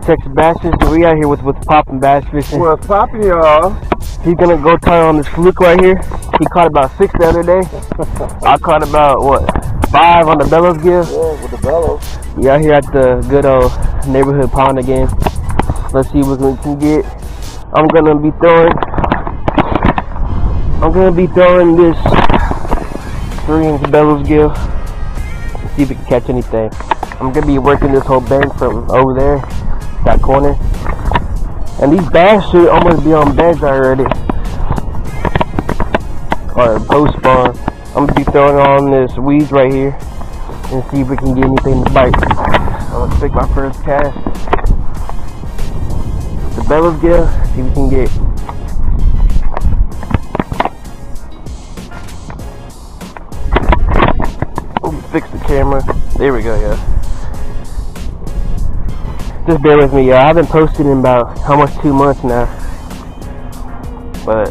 Texas Bass Fishing. We out here with Poppin' Bass Fishing. What's poppin', y'all? He's gonna go try on this fluke right here. He caught about 6 the other day. I caught about, what, 5 on the bellows gill? Yeah, with the bellows. We out here at the good old neighborhood pond again. Let's see what we can get. I'm gonna be throwing this 3-inch bellows gill. Let's see if we can catch anything. I'm gonna be working this whole bank from over there, that corner. And these bass should almost be on beds already. Or post spawn. I'm gonna be throwing on this weeds right here and see if we can get anything to bite. So let's take my first cast. The bellows gill, see if we can get. Fix the camera. There we go, yeah. Just bear with me, y'all. I've been posting in about almost 2 months now. But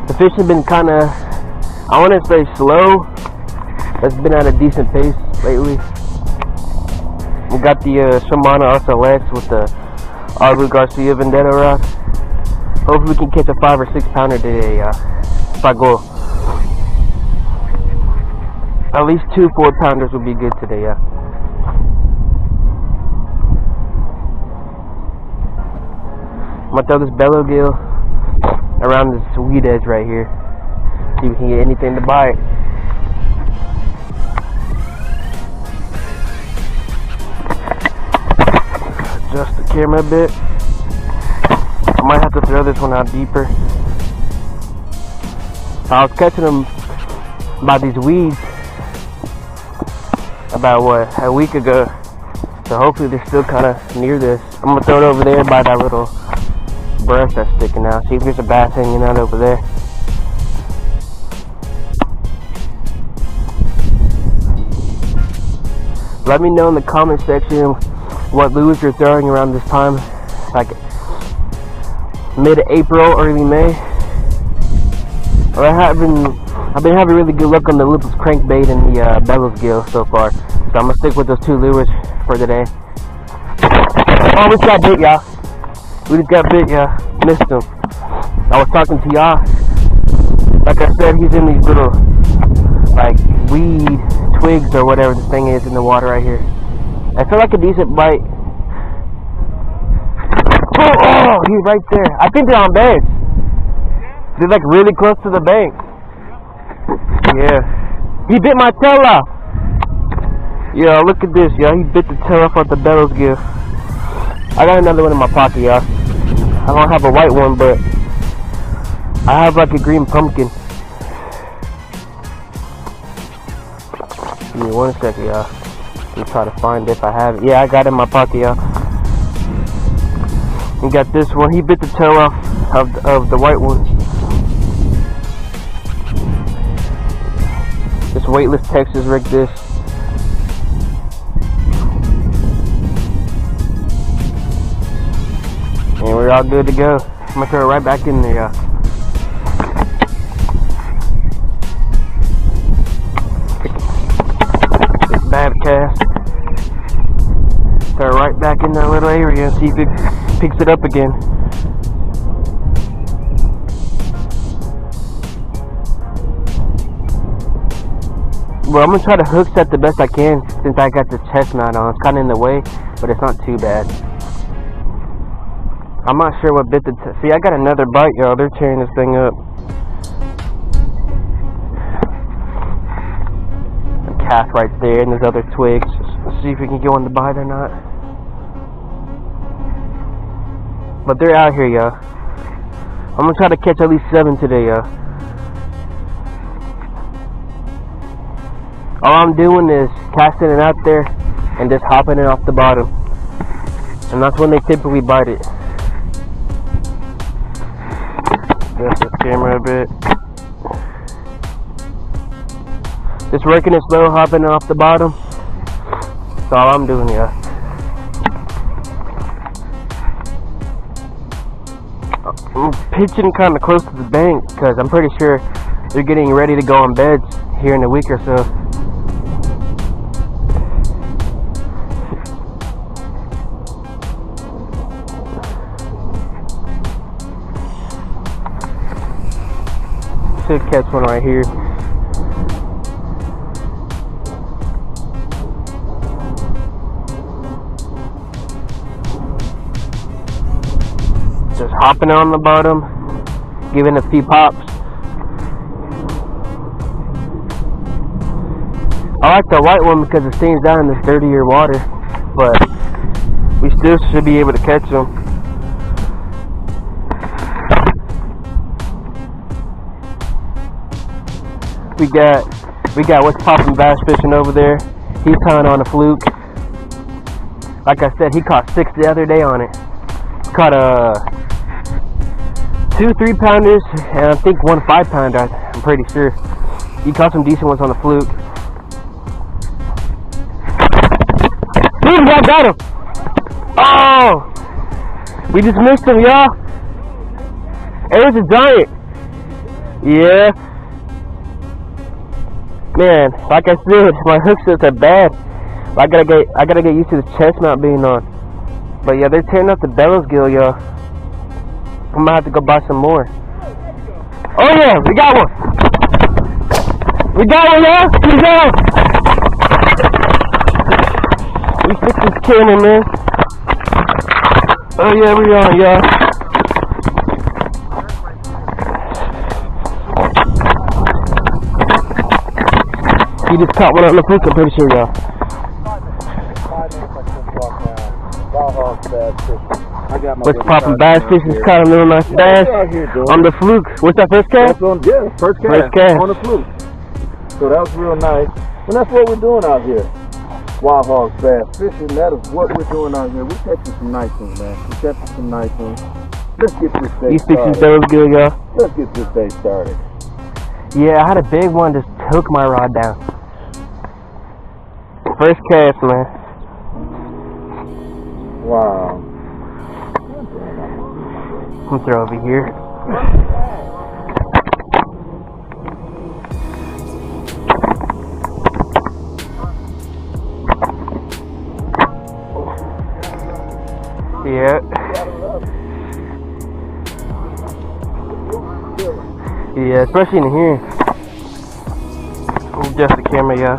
the fishing been kinda, I wanna say slow. It's been at a decent pace lately. We got the Shimano SLX with the Abu Garcia Vendetta rod. Hopefully we can catch a 5 or 6 pounder today, y'all. If I go. At least 2 4-pounders would be good today, yeah. I'm gonna throw this bellow gill around this weed edge right here. See if we can get anything to bite. Adjust the camera a bit. I might have to throw this one out deeper. I was catching them by these weeds about what, a week ago. So hopefully they're still kind of near this. I'm gonna throw it over there by that little brush that's sticking out. See if there's a bass hanging out over there. Let me know in the comment section what lures you're throwing around this time, like mid-April, early May. I've been having really good luck on the lipless crankbait and the bellows gill so far. So I'm gonna stick with those 2 lures for today. Oh, we just got bit, y'all. We just got bit, y'all. Missed him. I was talking to y'all. Like I said, he's in these little, like, weed twigs or whatever this thing is in the water right here. I feel like a decent bite. Oh, he's right there. I think they're on beds. They're like really close to the bank. Yeah. He bit my tail off. Yeah, look at this, y'all. He bit the tail off the bellows gill. I got another one in my pocket, y'all. I don't have a white one, but I have like a green pumpkin. Give me 1 second, y'all. Let me try to find it if I have it. Yeah, I got it in my pocket, y'all. We got this one. He bit the tail off of the white one. This weightless Texas rig this. And we're all good to go. I'm gonna throw it right back in there, y'all. This bad cast. Throw it right back in that little area and see if it picks it up again. Well, I'm gonna try to hook set the best I can since I got this chest mount on. It's kind of in the way, but it's not too bad. I'm not sure what bit see, I got another bite, y'all. They're tearing this thing up. A cast right there, and there's other twigs. Let's see if we can get one to bite or not. But they're out here, y'all. I'm gonna try to catch at least 7 today, y'all. All I'm doing is casting it out there and just hopping it off the bottom. And that's when they typically bite it. Adjust this camera a bit. Just working it slow, hopping it off the bottom. That's all I'm doing, yeah. I'm pitching kind of close to the bank because I'm pretty sure they're getting ready to go on beds here in a week or so. should catch one right here. Just hopping on the bottom, giving a few pops. I like the white one because it stays down in this dirtier water, but we still should be able to catch them. We got what's popping bass fishing over there. He's tying on a fluke. Like I said, he caught 6 the other day on it. Caught 2 3-pounders and I think 1 5-pounder. I'm pretty sure. He caught some decent ones on the fluke. Boom! I got him! Oh! We just missed him, y'all. It was a giant. Yeah. Man, like I said, my hook sets are bad. I gotta get used to the chest mount being on. But yeah, they're tearing up the bellows gill, y'all. I'm gonna have to go buy some more. Oh yeah, we got one. We got one, y'all. We got one. We fixed this camera, man. Oh yeah, we on, y'all. He just caught one on the fluke, I'm pretty sure, y'all. What's popping bass fishing? Just caught a little nice bass on the fluke. What's that, first cast? Yeah, first cast on the fluke. So that was real nice. And that's what we're doing out here. Wild Hogs bass fishing, that is what we're doing out here. We're catching some nice ones, man. We're catching some nice ones. Let's get this day These started. fishing bellows gill, y'all. Let's get this day started. Yeah, I had a big one just took my rod down. First cast, man. Wow. I'm gonna throw over here. Yeah. Yeah, especially in here. Let me adjust the camera, yeah.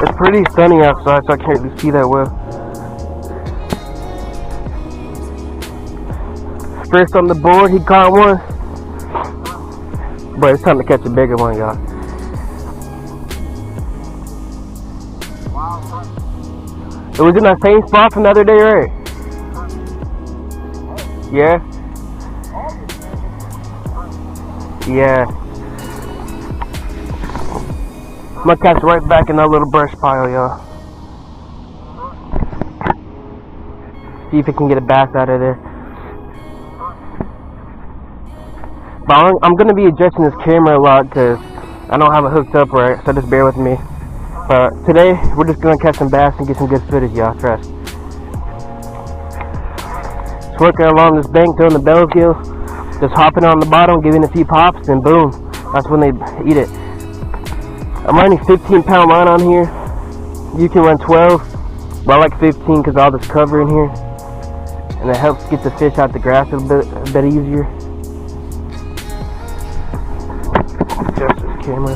It's pretty sunny outside, so I can't really see that well. First on the board, he caught one. But it's time to catch a bigger one, y'all. It was in that same spot from the other day, right? Yeah? Yeah. I'm gonna catch right back in that little brush pile, y'all. See if we can get a bass out of there. But I'm gonna be adjusting this camera a lot because I don't have it hooked up right, so just bear with me. But today, we're just gonna catch some bass and get some good footage, y'all, trust. Just working along this bank, throwing the bellows gill, just hopping on the bottom, giving a few pops, and boom, that's when they eat it. I'm running 15-pound line on here. You can run 12, but I like 15 because all this cover in here, and it helps get the fish out the grass a bit easier. Adjust this camera.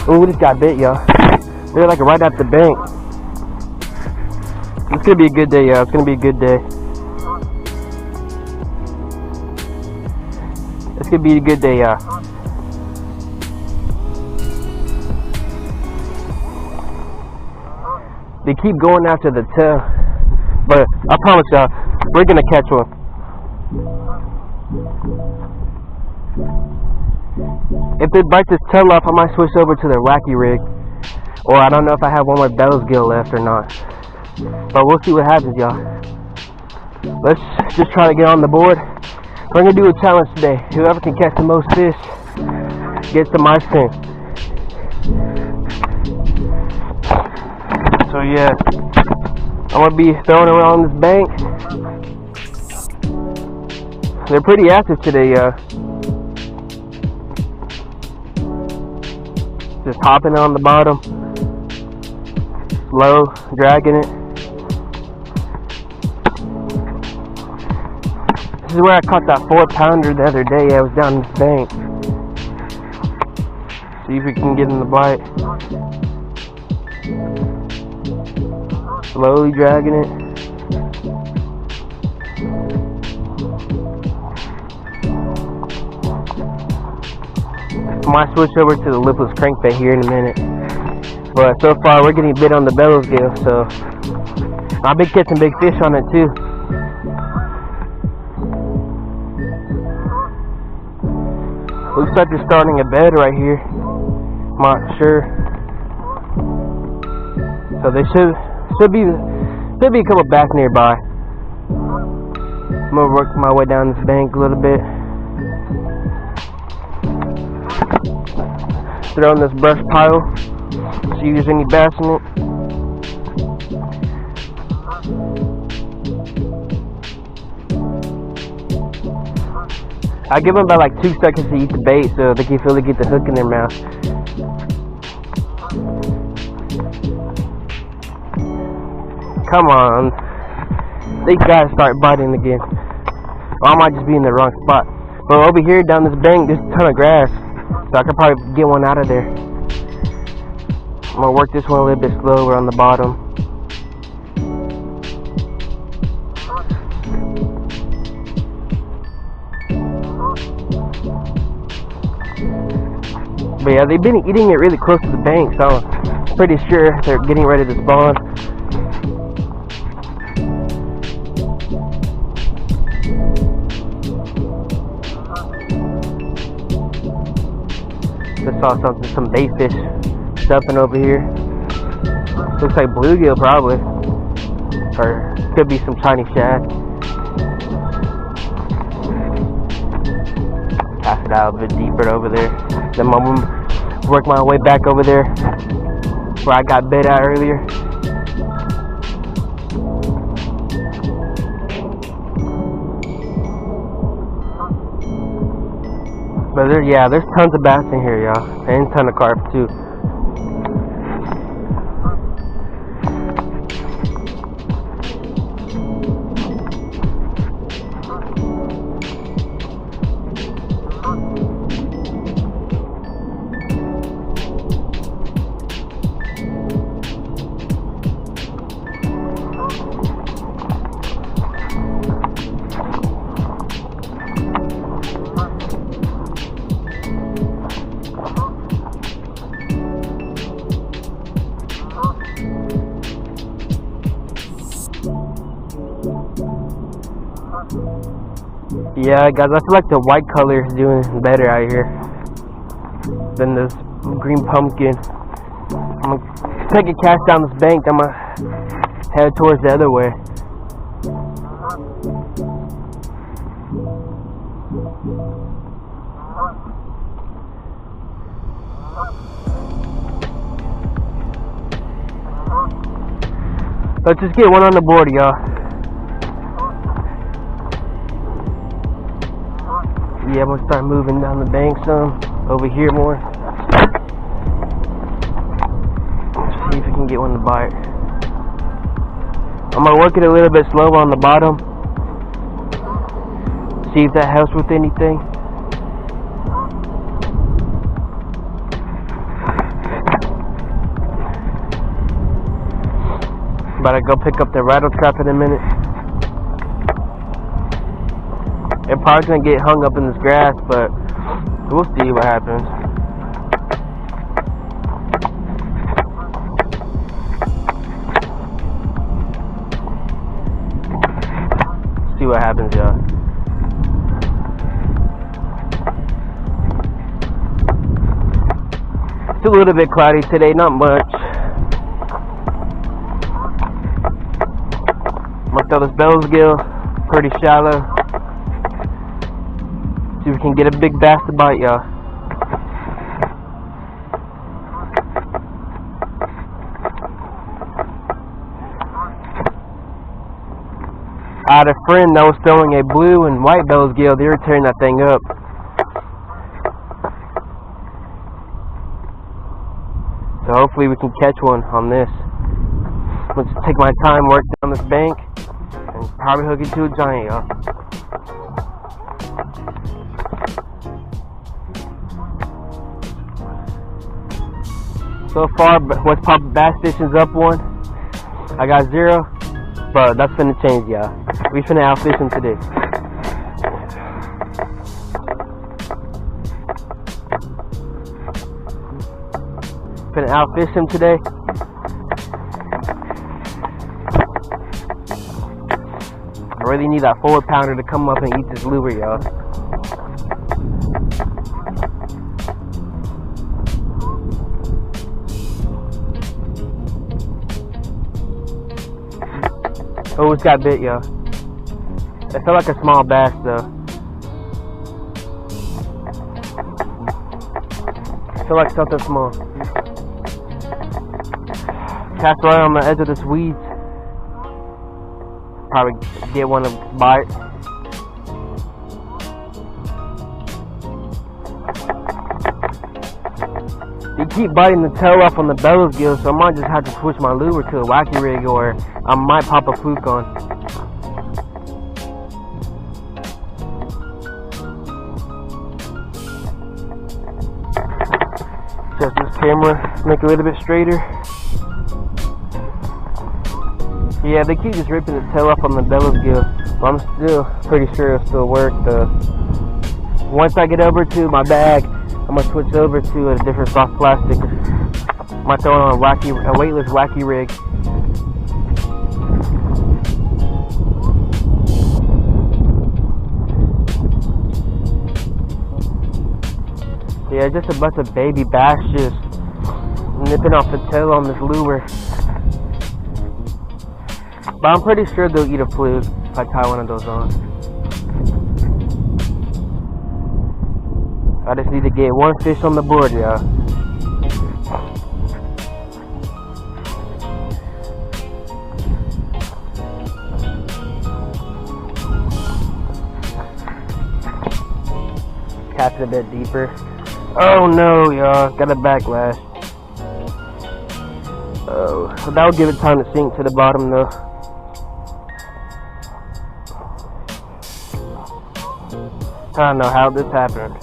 Oh, we just got bit, y'all. They're like right at the bank. It's gonna be a good day, y'all. It's gonna be a good day. It's gonna be a good day, y'all. They keep going after the tail, but I promise y'all, we're gonna catch one. If they bite this tail off, I might switch over to the wacky rig, or I don't know if I have one more bellows gill left or not. But we'll see what happens, y'all. Let's just try to get on the board. We're gonna do a challenge today. Whoever can catch the most fish gets the ice cream. So yeah, I'm gonna be throwing around this bank. They're pretty active today, just hopping on the bottom, slow, dragging it. This is where I caught that 4-pounder the other day. I was down this bank. See if we can get him to bite. Slowly dragging it. I might switch over to the lipless crankbait here in a minute. But so far we're getting bit on the bellows gill, so I've been catching big fish on it too. Looks like they're starting a bed right here. Not sure. So they should be a couple back nearby. I'm gonna work my way down this bank a little bit. Throw in this brush pile. See if there's any bass in it. I give them about like 2 seconds to eat the bait so they can really get the hook in their mouth. Come on. These guys start biting again. Or I might just be in the wrong spot. But over here down this bank, there's a ton of grass. So I could probably get one out of there. I'm gonna work this one a little bit slower on the bottom. But yeah, they've been eating it really close to the bank, so I'm pretty sure they're getting ready to spawn. Just saw some bait fish stuffing over here. Looks like bluegill probably, or could be some tiny shad. Cast it out a bit deeper over there. Then I'm gonna work my way back over there where I got bit at earlier. But there's tons of bass in here, y'all, and a ton of carp too. Yeah, guys, I feel like the white color is doing better out here than this green pumpkin. I'm gonna take a cast down this bank. I'm gonna head towards the other way. Let's just get one on the board, y'all. Yeah, I'm gonna start moving down the bank some, over here more. Let's see if we can get one to bite. I'm gonna work it a little bit slow on the bottom. See if that helps with anything. About to go pick up the rattle trap in a minute. It's probably gonna get hung up in this grass, but we'll see what happens. See what happens, y'all. It's a little bit cloudy today, not much. I'm gonna throw this bellows gill, pretty shallow. See if we can get a big bass to bite, y'all. I had a friend that was throwing a blue and white bellows gill. They were tearing that thing up. So hopefully we can catch one on this. Let's take my time, work down this bank, and probably hook it to a giant, y'all. So far, West Papa Bass Fishing's up 1. I got 0, but that's finna change, y'all. We finna out fish him today. Finna out fish him today. I really need that 4-pounder to come up and eat this lure, y'all. Oh, it's got bit, y'all. It felt like a small bass, though. It felt like something small. Cast right on the edge of this weed. Probably get one to bite. You keep biting the tail off on the bellows gill, so I might just have to switch my lure to a wacky rig, or I might pop a fluke on. Adjust this camera, make it a little bit straighter. Yeah, they keep just ripping the tail off on the bellows gill, but I'm still pretty sure it'll still work. Once I get over to my bag, I'm gonna switch over to a different soft plastic. I might throw on a weightless wacky rig. Yeah, just a bunch of baby bass just nipping off the tail on this lure. But I'm pretty sure they'll eat a fluke if I tie one of those on. I just need to get 1 fish on the board, y'all. Cast it a bit deeper. Oh no, y'all, got a backlash. Oh, so that'll give it time to sink to the bottom though. I don't know how this happened.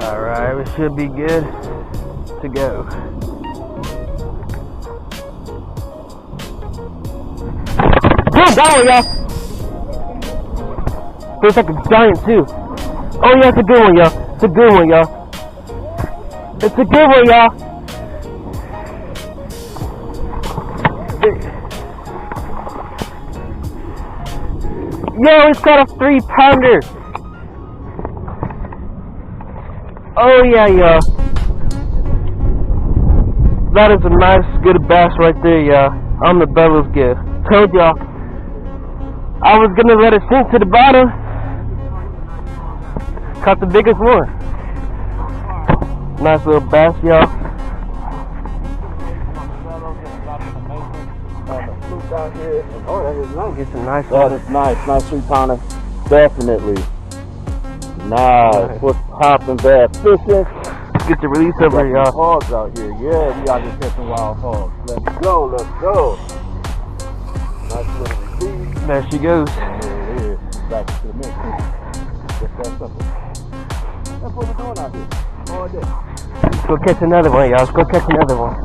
Alright, we should be good to go. Boom! That one, y'all! Feels like a giant too. Oh yeah, it's a good one, y'all. It's a good one, y'all. It's a good one, y'all. Yo, it's got a 3-pounder. Oh yeah, y'all. That is a nice, good bass right there, y'all. On the bellows gill. Told y'all. I was gonna let it sink to the bottom. Caught the biggest one. Nice little bass, y'all. Out here. Oh, that is nice. Get some nice That is nice. Nice 3-pounder. Definitely. Nice. What's popping bass fishing? Let's get the release over here, y'all. Hogs out here. Yeah, we out here catching wild hogs. Let's go. Let's go. Nice little release. There she goes. There it is. Back to the mix. Just that simple. That's what we're doing out here. All day. Let's go catch another one, y'all. Let's go catch another one.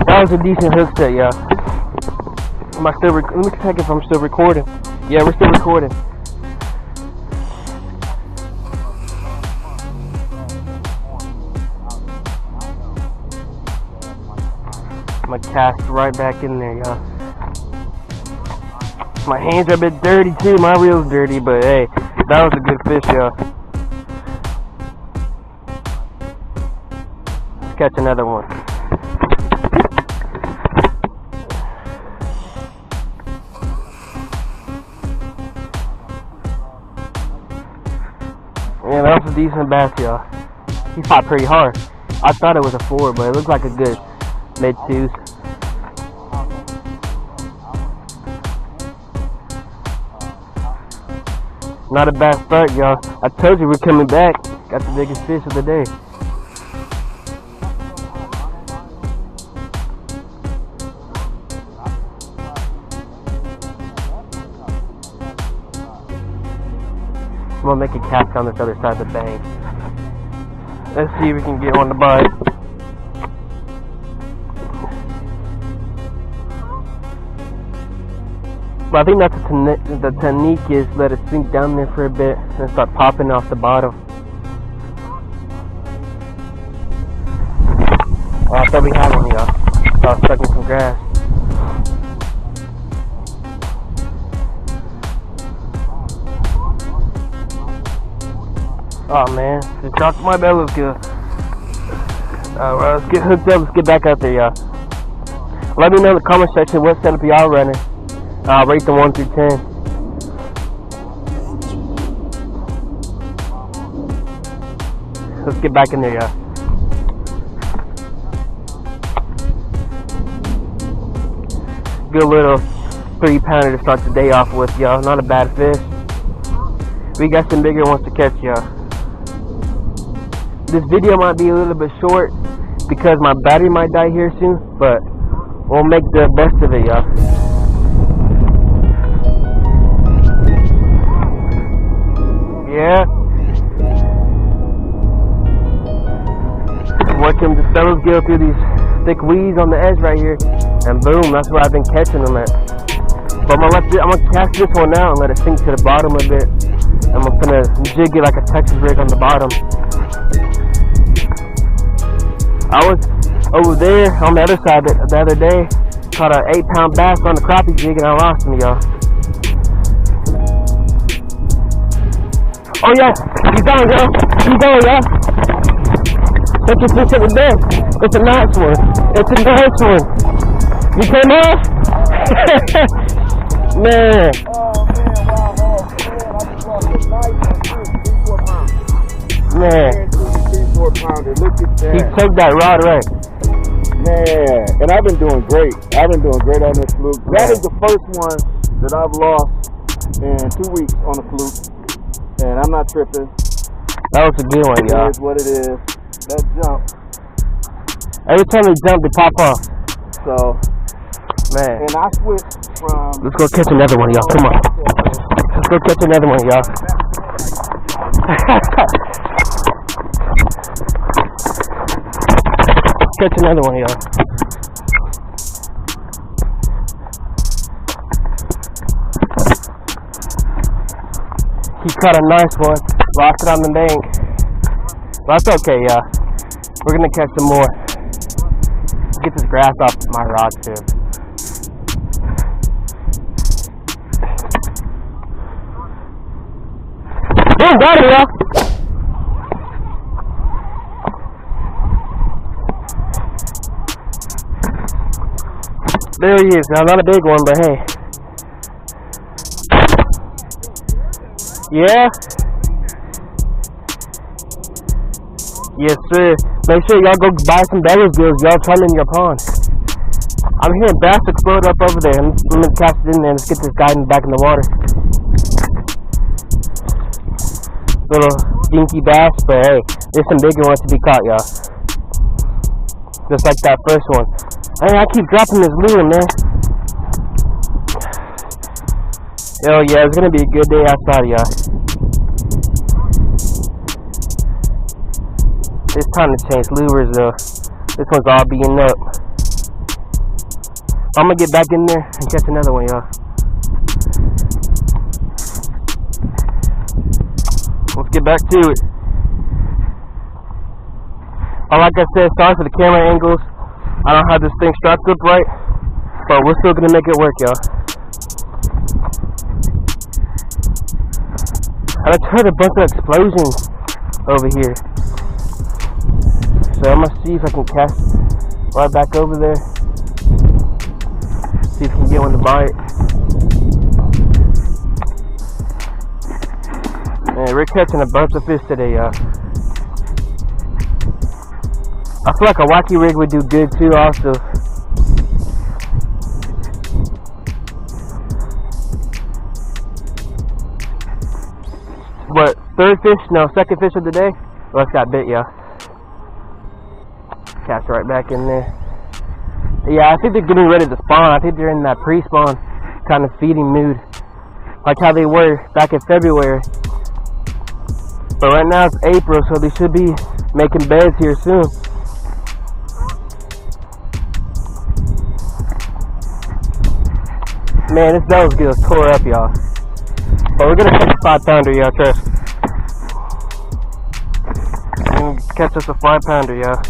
That was a decent hook set, y'all. Am I still let me check if I'm still recording. Yeah, we're still recording. I'm gonna cast right back in there, y'all. My hands are a bit dirty too. My reel's dirty, but hey, that was a good fish, y'all. Let's catch another one. Yeah, that was a decent bass, y'all. He fought pretty hard. I thought it was a 4, but it looked like a good mid-2s. Not a bad start, y'all. I told you we're coming back. Got the biggest fish of the day. gonna make a cast on this other side of the bank. Let's see if we can get one to bite. But I think that's the technique is let it sink down there for a bit and start popping off the bottom. Oh, I thought we had one, y'all. I was stuck in some grass. Oh man, just dropped my belly good. Alright, let's get hooked up, let's get back out there, y'all. Let me know in the comment section what setup y'all running. I'll rate them 1 through 10. Let's get back in there, y'all. Good little 3-pounder to start the day off with, y'all. Not a bad fish. We got some bigger ones to catch, y'all. This video might be a little bit short because my battery might die here soon, but we'll make the best of it, y'all. Yeah. Working the fellows go through these thick weeds on the edge right here, and boom, that's where I've been catching them at. But I'm gonna cast this one out and let it sink to the bottom a bit. I'm gonna jig it like a Texas rig on the bottom. I was over there on the other side the other day, caught an 8-pound bass on the crappie jig, and I lost him, y'all. Oh yeah, he's on, y'all. He's on, y'all. Check your fish at the bed. It's a nice one. It's a nice one. You came off? Man. Man. 3-4-pounder. Look at that. He took that rod right. Man. And I've been doing great. I've been doing great on this fluke. That is the first one that I've lost in 2 weeks on a fluke. And I'm not tripping. That was a good one, y'all. It is what it is. That jump. Every time they jump, they pop off. So, man. And I switched from... Let's go catch another one, y'all. Come on. Let's go catch another one, y'all. Let's catch another one, y'all. He caught a nice one. Lost it on the bank. But that's okay, y'all. We're gonna catch some more. Get this grass off my rod too. Boom, got it, y'all. There he is. Now, not a big one, but hey. Yeah. Yes, sir. Make sure y'all go buy some belly gills. Y'all try them in your pond. I'm hearing bass explode up over there. I'm gonna cast it in there. Let's get this guy back in the water. Little dinky bass, but hey, there's some bigger ones to be caught, y'all. Just like that first one. Hey, I keep dropping this lure, man. Oh yeah, it's gonna be a good day outside, y'all. It's time to change lures though. This one's all being up. I'm gonna get back in there and catch another one, y'all. Let's get back to it. Like I said, sorry for the camera angles. I don't have this thing strapped up right, but we're still gonna make it work, y'all. I just heard a bunch of explosions over here. So I'm gonna see if I can cast right back over there. See if we can get one to bite. Man, we're catching a bunch of fish today, y'all. I feel like a wacky rig would do good too, also. But second fish of the day. Well, it's got bit, y'all. Cast right back in there. Yeah, I think they're getting ready to spawn. I think they're in that pre-spawn kind of feeding mood, like how they were back in February. But right now it's April, so they should be making beds here soon. Man, this bellows get us tore up, y'all. But we're gonna catch a 5-pounder, y'all, trust. We're gonna catch us a 5-pounder, y'all.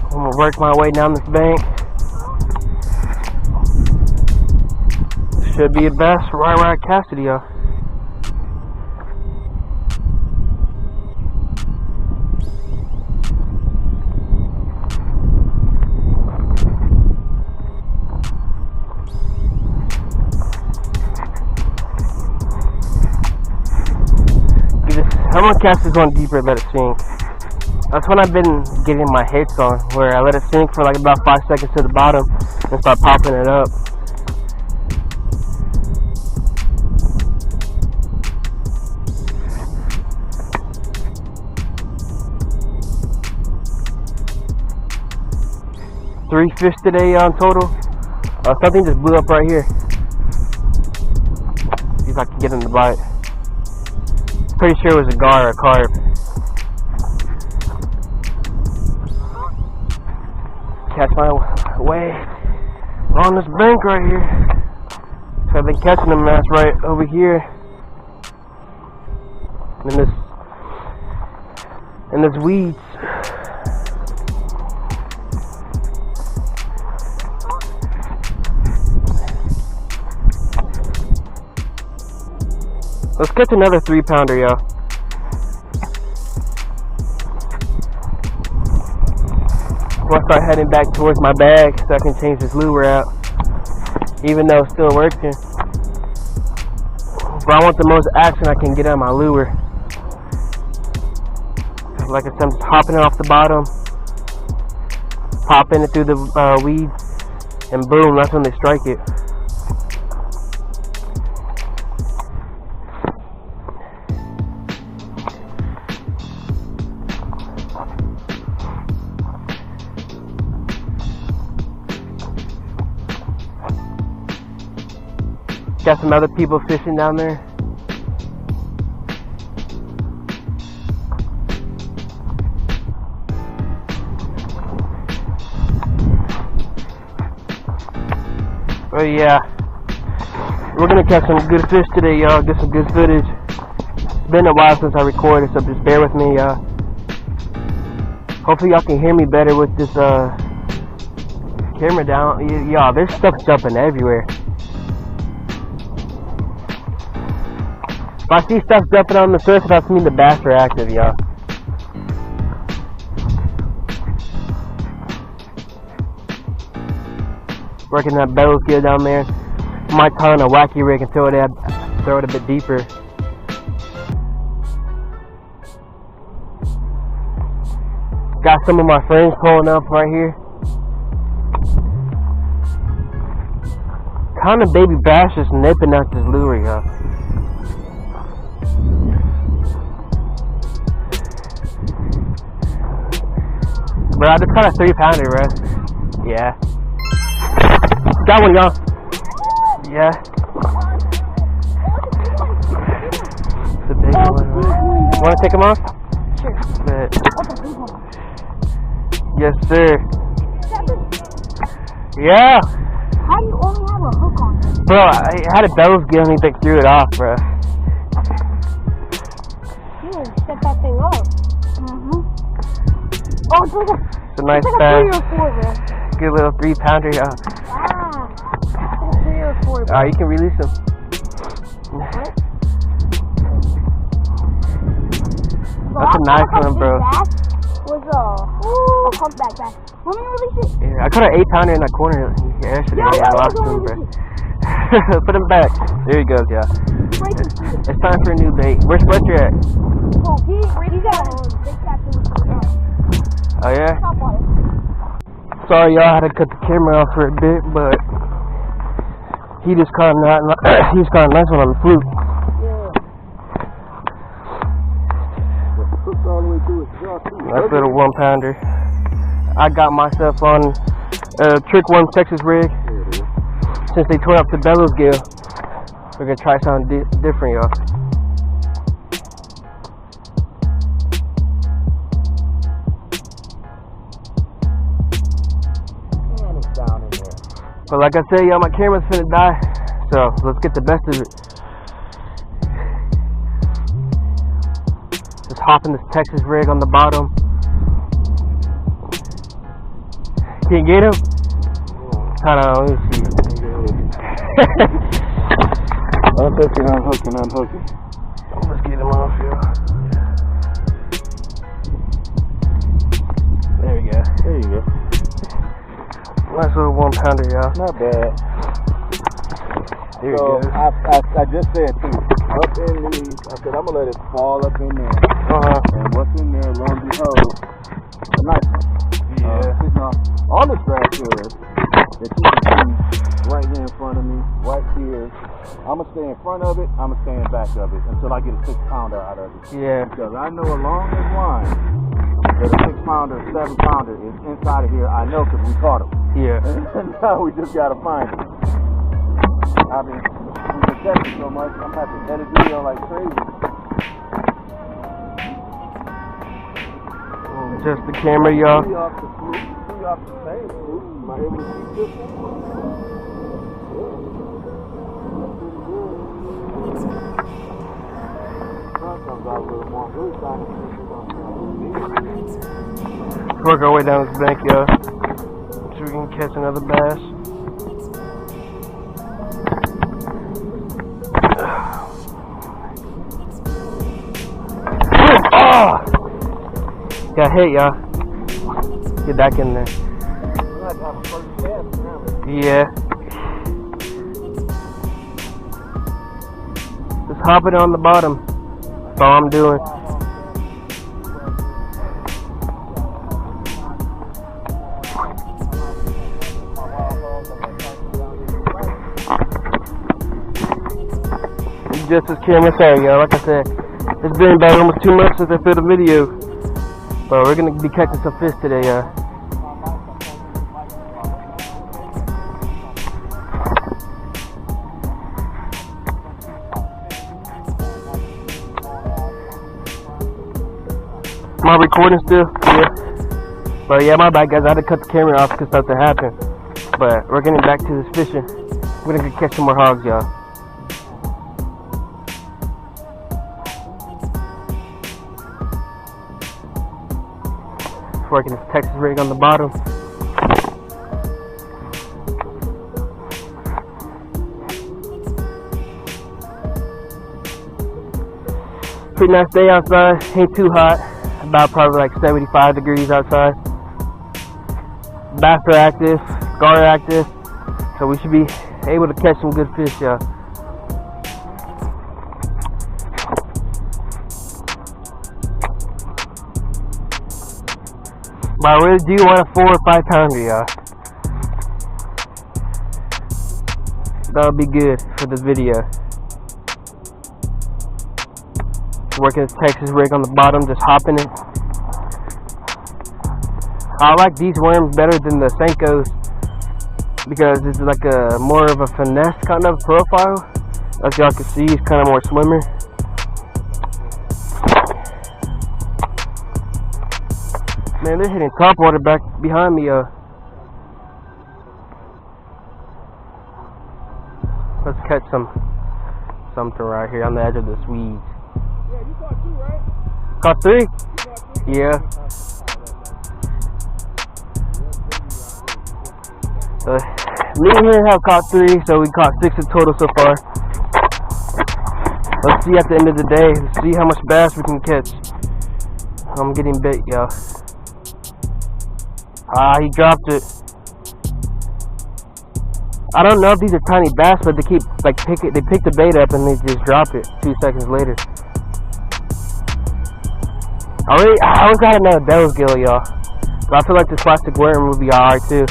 I'm gonna work my way down this bank. Should be a bass right where I cast it, y'all. I'm gonna cast this one deeper, let it sink. That's when I've been getting my hits on, where I let it sink for like about 5 seconds to the bottom and start popping it up. Three fish today on total. Something just blew up right here. See if I can get him to bite. Pretty sure it was a gar or a carp. Catch my way on this bank right here. So I've been catching them that's right over here. In this weeds. Let's catch another 3-pounder, y'all. I'll start heading back towards my bag so I can change this lure out, even though it's still working. But I want the most action I can get on my lure. Like I said, I'm just hopping it off the bottom, popping it through the weeds, and boom, that's when they strike it. Got some other people fishing down there. Oh yeah, we're gonna catch some good fish today, y'all. Get some good footage. It's been a while since I recorded, so just bear with me, y'all. Hopefully y'all can hear me better with this camera down. Y'all, there's stuff jumping everywhere. If I see stuff jumping on the surface, that's mean the bass are active, y'all. Working that bellows gear down there. Might tie on a wacky rig and throw it a bit deeper. Got some of my friends pulling up right here. Kind of baby bass just nipping at this lure, y'all. Bro, I just caught a 3-pounder, bro. Yeah. Got one, y'all. Yeah. The big one. You want to take him off? Sure. But, yes, sir. Yeah. How do you only have a hook on it? Bro, I had a bellows gear and he threw it off, bro. You set that thing up. Oh, it's like It's a nice a bass. 3 or 4, bro. Good little 3-pounder, y'all. Ah, it's like a 3 or 4, bro. Alright, you can release him. That's a nice one, bro. Was a humpback bass. Want me to release it? Yeah, I caught an 8-pounder in that corner yesterday. I lost him, bro. Put him back. There he goes, yeah. It's time for a new bait. Where's Fletcher at? Oh, he got a big catch. Oh yeah? Sorry y'all, I had to cut the camera off for a bit, but he just caught a nice one on the fluke. Hooked all the way through his jaw, too. Nice little 1-pounder. I got myself on Trick Worm Texas rig. Since they tore up the bellows gill, we're gonna try something different, y'all. But like I said, y'all, my camera's finna die, so let's get the best of it. Just hopping this Texas rig on the bottom. Can you get him? Hold on, let me see. Unhooking. Let's get him off here. There we go. There you go. Nice little 1 pounder, y'all. Not bad. There you So go. I just said too, up in these, I said I'm gonna let it fall up in there. And what's in there, lo and behold, a nice one. Yeah. Sitting on the track here that you can see right here in front of me, right here. I'm gonna stay in front of it, I'm gonna stay in back of it until I get a 6-pounder out of it. Yeah. Because I know along this line that a 6-pounder, 7-pounder is inside of here. I know because we caught him. Yeah. And now we just gotta find it. I mean, we've been testing so much, I'm gonna have to edit video like crazy. Just the camera, y'all. See off the fluke, see off the same fluke. Am I able to see this one? Sun comes out a little more. I'm really trying to see if it's gonna Let's work our way down this bank, y'all. So we can catch another bass. Oh! Got hit, y'all. Get back in there. Yeah. Just hop it on the bottom. That's all I'm doing. Just as camera sorry, y'all. Like I said, it's been about almost 2 months since I filmed a video. But we're gonna be catching some fish today, y'all. Am I recording still? Yeah. But yeah, my bad, guys. I had to cut the camera off because something happened. But we're getting back to this fishing. We're gonna catch some more hogs, y'all. Working this Texas rig on the bottom. Pretty nice day outside, ain't too hot. About probably like 75 degrees outside. Bass are active, gar are active, so we should be able to catch some good fish, y'all. But I really do want a 4 or 5 pounder, y'all. That'll be good for the video. Working this Texas rig on the bottom, just hopping it. I like these worms better than the Senkos because it's like a more of a finesse kind of profile. As y'all can see, it's kind of more slimmer. Man, they're hitting top water back behind me. Let's catch something right here on the edge of this weed. Yeah, you caught 2, right? Caught 3? Yeah. Me and him have caught 3, so we caught 6 in total so far. Let's see at the end of the day, see how much bass we can catch. I'm getting bit, y'all. Ah, he dropped it. I don't know if these are tiny bass, but they keep like pick the bait up and they just drop it 2 seconds later. I always got another bellows gill, y'all. But I feel like this plastic worm would be alright too.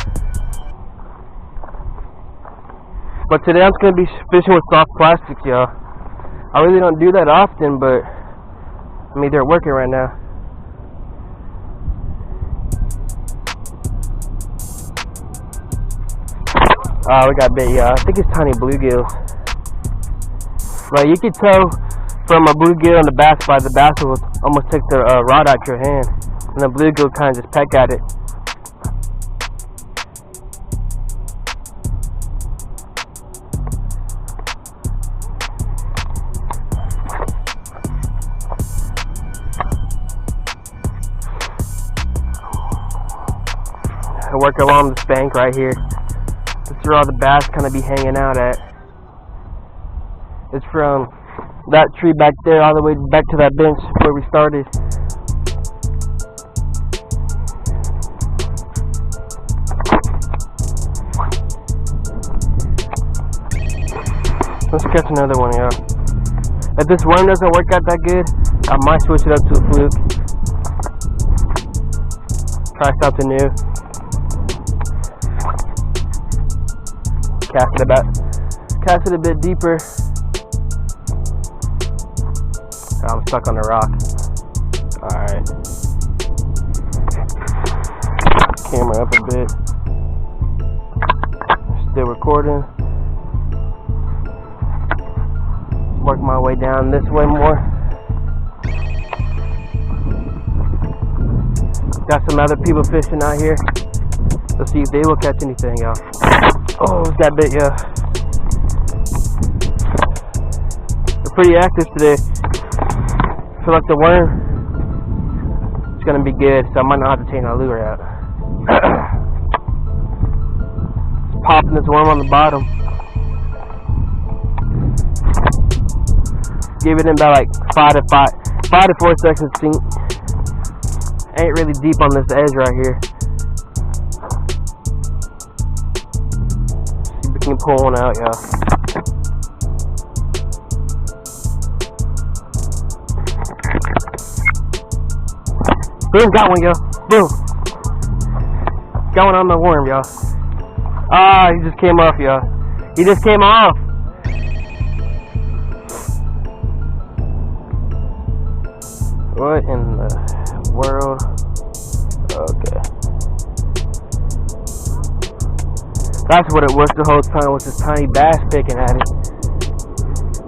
But today I'm just gonna be fishing with soft plastics, y'all. I really don't do that often, but I mean they're working right now. Oh, we got bit, yeah. I think it's tiny bluegills. Like, you could tell from a bluegill and the bass by the bass will almost take the rod out your hand. And the bluegill kind of just peck at it. I work along this bank right here. This is where all the bass kind of be hanging out at. It's from that tree back there all the way back to that bench where we started. Let's catch another one, y'all. If this worm doesn't work out that good, I might switch it up to a fluke. Try something new. Cast it a bit deeper. Oh, I'm stuck on the rock. Alright. Camera up a bit. Still recording. Work my way down this way more. Got some other people fishing out here. Let's see if they will catch anything, y'all. Oh, it's got bit, yeah. They're pretty active today. I feel like the worm is gonna be good, so I might not have to change my lure out. Just popping this worm on the bottom. Give it in about like 5 to 4 seconds sink. Ain't really deep on this edge right here. See if we can pull one out, y'all. Boom, got one, y'all. Boom. Got one on the worm, y'all. Ah, he just came off, y'all. He just came off. What in the world? Okay. That's what it was the whole time, was this tiny bass picking at it.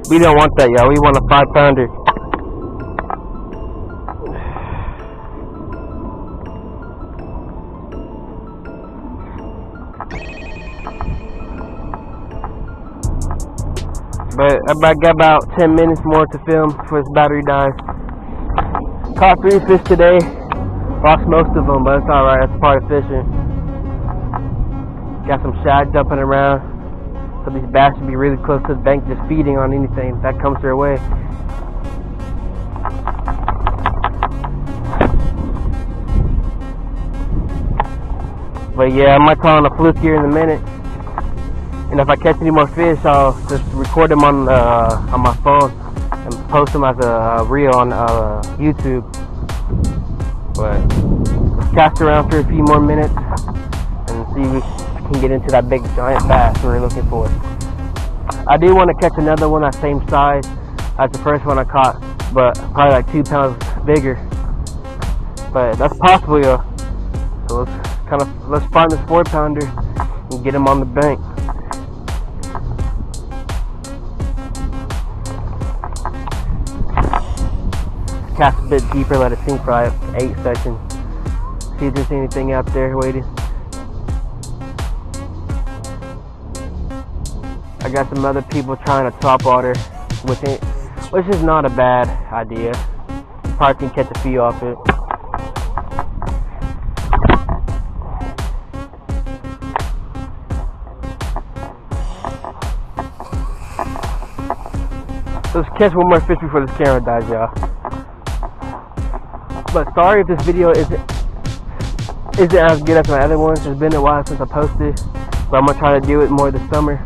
We don't want that, y'all. We want a 5-pounder. But I got about 10 minutes more to film before this battery dies. Caught 3 fish today. Lost most of them, but it's alright. That's part of fishing. Got some shad jumping around. So these bass should be really close to the bank just feeding on anything that comes their way. But yeah, I might call on a fluke here in a minute. And if I catch any more fish, I'll just record them on my phone and post them as a reel on YouTube. But let's cast around for a few more minutes and see if we can get into that big giant bass we're looking for. I do want to catch another one that same size as the first one I caught, but probably like 2 pounds bigger. But that's possible, yo. So let's find this 4-pounder and get him on the bank. Cast a bit deeper, let it sink for like 8 seconds. See if there's anything out there waiting. I got some other people trying to top water with it, which is not a bad idea. You probably can catch a few off it. Let's catch one more fish before this camera dies, y'all. But sorry if this video isn't as good as my other ones. It's been a while since I posted, but I'm gonna try to do it more this summer.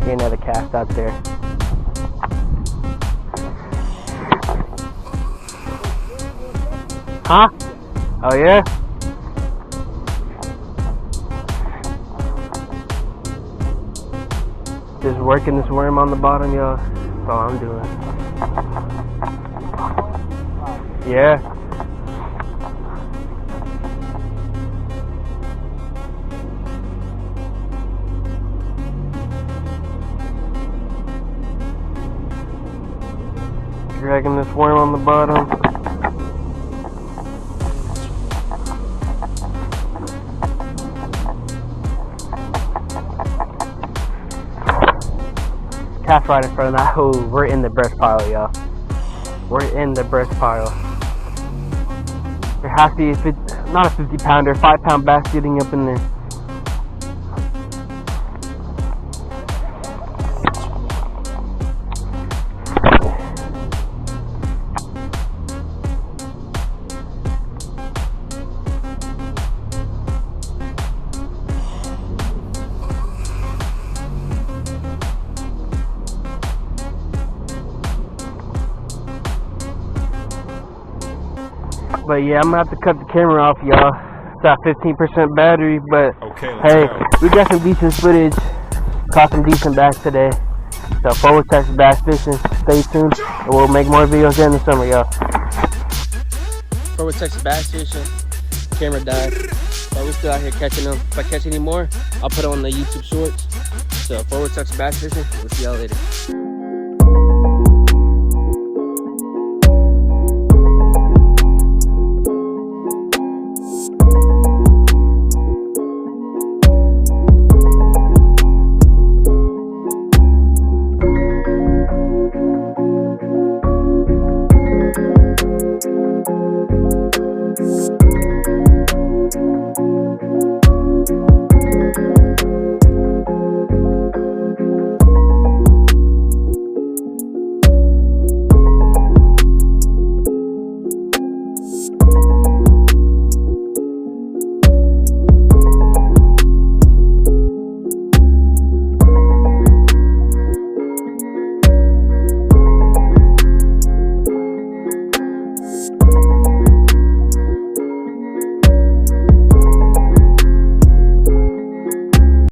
Get another cast out there. Huh? Oh yeah? Just working this worm on the bottom, y'all. That's all I'm doing. Yeah. Dragging this worm on the bottom. Cast right in front of that. Oh, we're in the breast pile, y'all. We're in the breast pile. There has to be not a 50 pounder, 5 pound bass getting up in there. But yeah, I'm gonna have to cut the camera off, y'all. It's at 15% battery, but hey, we got some decent footage. Caught some decent bass today. So Forward Texas Bass Fishing. Stay tuned, and we'll make more videos in the summer, y'all. Forward Texas Bass Fishing. Camera died, but we're still out here catching them. If I catch any more, I'll put them on the YouTube Shorts. So Forward Texas Bass Fishing. We'll see y'all later.